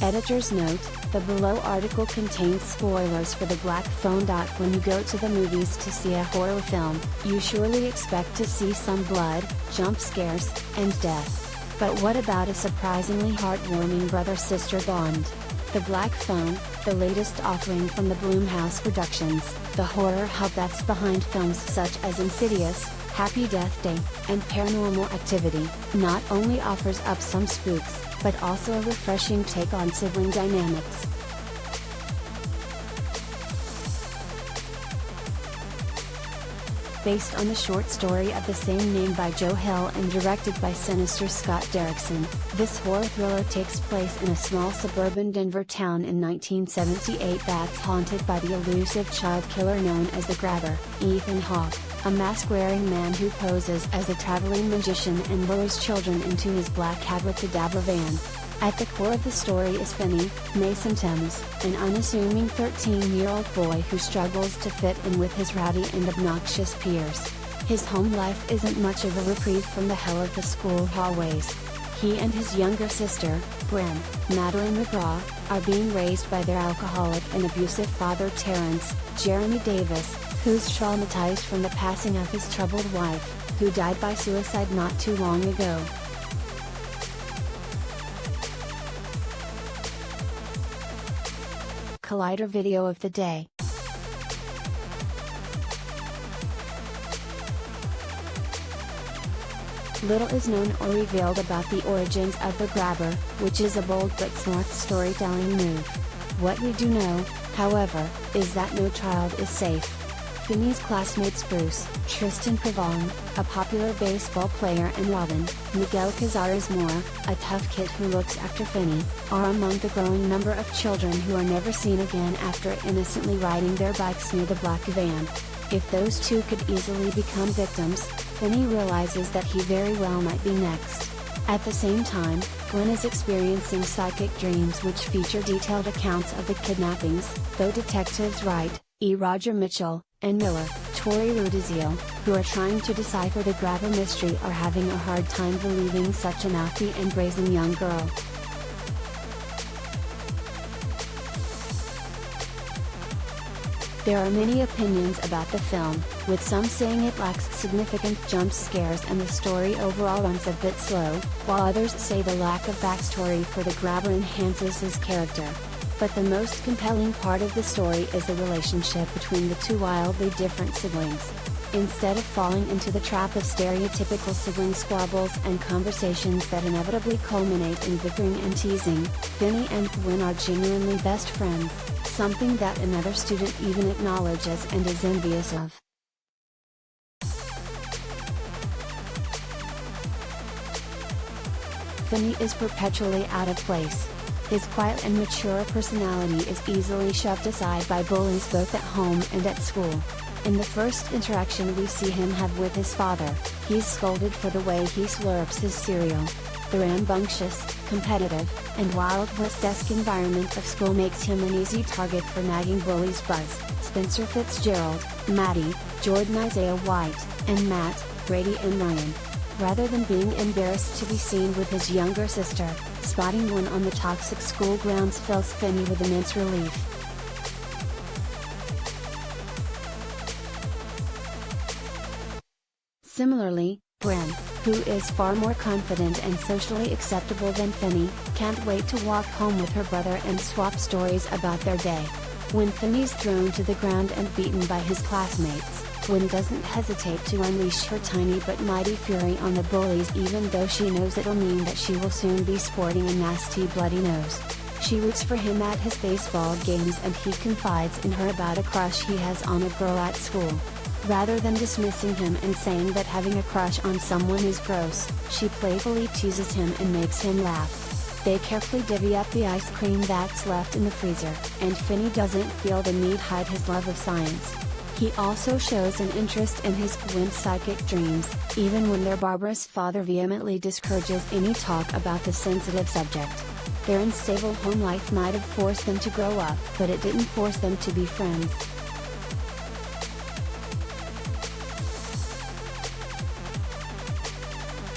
Editor's note: the below article contains spoilers for the Black Phone. When you go to the movies to see a horror film, you surely expect to see some blood, jump scares, and death. But what about a surprisingly heartwarming brother-sister bond? The Black Phone, the latest offering from the Blumhouse Productions, the horror hub that's behind films such as Insidious, Happy Death Day, and Paranormal Activity, not only offers up some spooks, but also a refreshing take on sibling dynamics. Based on the short story of the same name by Joe Hill and directed by sinister Scott Derrickson, this horror thriller takes place in a small suburban Denver town in 1978 that's haunted by the elusive child killer known as the Grabber, Ethan Hawke, a mask-wearing man who poses as a traveling magician and lures children into his black abracadabra van. At the core of the story is Finney, Mason Thames, an unassuming 13-year-old boy who struggles to fit in with his rowdy and obnoxious peers. His home life isn't much of a reprieve from the hell of the school hallways. He and his younger sister, Bryn, Madeline McGraw, are being raised by their alcoholic and abusive father Terrence, Jeremy Davis, who's traumatized from the passing of his troubled wife, who died by suicide not too long ago. Collider video of the day. Little is known or revealed about the origins of the Grabber, which is a bold but smart storytelling move. What we do know, however, is that no child is safe. Finney's classmates Bruce, Tristan Provong, a popular baseball player, and Robin, Miguel Cazares Moore, a tough kid who looks after Finney, are among the growing number of children who are never seen again after innocently riding their bikes near the black van. If those two could easily become victims, Finney realizes that he very well might be next. At the same time, Gwen is experiencing psychic dreams which feature detailed accounts of the kidnappings, though detectives Wright, E. Roger Mitchell, and Miller, Tori Rudisiel, who are trying to decipher the Grabber mystery, are having a hard time believing such a mouthy and brazen young girl. There are many opinions about the film, with some saying it lacks significant jump scares and the story overall runs a bit slow, while others say the lack of backstory for the Grabber enhances his character. But the most compelling part of the story is the relationship between the two wildly different siblings. Instead of falling into the trap of stereotypical sibling squabbles and conversations that inevitably culminate in bickering and teasing, Finney and Gwen are genuinely best friends, something that another student even acknowledges and is envious of. Finney is perpetually out of place. His quiet and mature personality is easily shoved aside by bullies both at home and at school. In the first interaction we see him have with his father, he's scolded for the way he slurps his cereal. The rambunctious, competitive, and Wild West-esque environment of school makes him an easy target for nagging bullies Buzz, Spencer Fitzgerald, Maddie, Jordan Isaiah White, and Matt, Brady and Ryan. Rather than being embarrassed to be seen with his younger sister, spotting one on the toxic school grounds fills Finney with immense relief. Similarly, Bryn, who is far more confident and socially acceptable than Finney, can't wait to walk home with her brother and swap stories about their day. When Finney's thrown to the ground and beaten by his classmates, Gwen doesn't hesitate to unleash her tiny but mighty fury on the bullies, even though she knows it'll mean that she will soon be sporting a nasty bloody nose. She roots for him at his baseball games and he confides in her about a crush he has on a girl at school. Rather than dismissing him and saying that having a crush on someone is gross, she playfully teases him and makes him laugh. They carefully divvy up the ice cream that's left in the freezer, and Finney doesn't feel the need to hide his love of science. He also shows an interest in his Gwen's psychic dreams, even when their barbarous father vehemently discourages any talk about the sensitive subject. Their unstable home life might have forced them to grow up, but it didn't force them to be friends.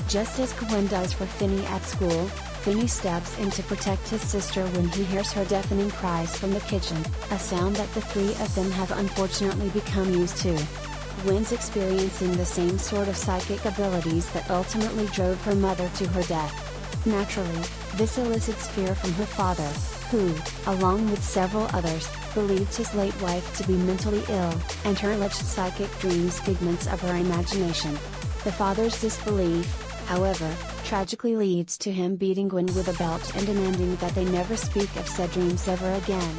Just as Gwen does for Finney at school, Finney steps in to protect his sister when he hears her deafening cries from the kitchen, a sound that the three of them have unfortunately become used to. Gwen's experiencing the same sort of psychic abilities that ultimately drove her mother to her death. Naturally, this elicits fear from her father, who, along with several others, believed his late wife to be mentally ill, and her alleged psychic dreams figments of her imagination. The father's disbelief, however, tragically leads to him beating Gwen with a belt and demanding that they never speak of said dreams ever again.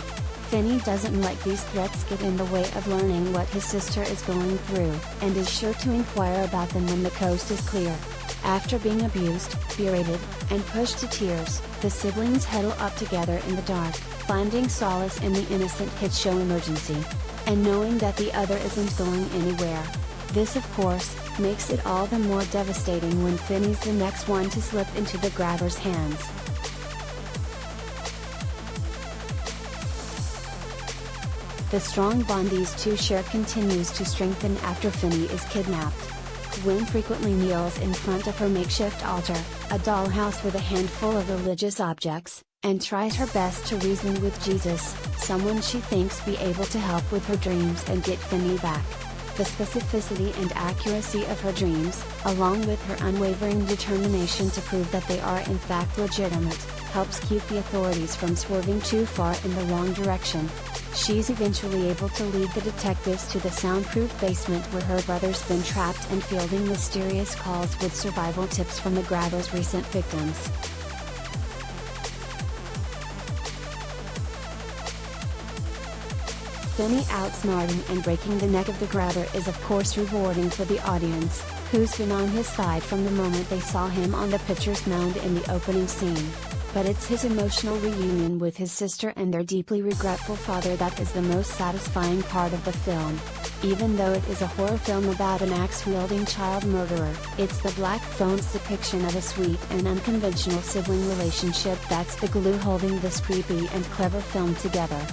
Finney doesn't let these threats get in the way of learning what his sister is going through, and is sure to inquire about them when the coast is clear. After being abused, berated, and pushed to tears, the siblings huddle up together in the dark, finding solace in the innocent hit show emergency, and knowing that the other isn't going anywhere. This of course, makes it all the more devastating when Finney's the next one to slip into the grabber's hands. The strong bond these two share continues to strengthen after Finney is kidnapped. Gwen frequently kneels in front of her makeshift altar, a dollhouse with a handful of religious objects, and tries her best to reason with Jesus, someone she thinks be able to help with her dreams and get Finney back. The specificity and accuracy of her dreams, along with her unwavering determination to prove that they are in fact legitimate, helps keep the authorities from swerving too far in the wrong direction. She's eventually able to lead the detectives to the soundproof basement where her brother's been trapped and fielding mysterious calls with survival tips from the grabber's recent victims. Finney outsmarting and breaking the neck of the grabber is of course rewarding for the audience, who's been on his side from the moment they saw him on the pitcher's mound in the opening scene. But it's his emotional reunion with his sister and their deeply regretful father that is the most satisfying part of the film. Even though it is a horror film about an axe-wielding child murderer, it's the Black Phone's depiction of a sweet and unconventional sibling relationship that's the glue holding this creepy and clever film together.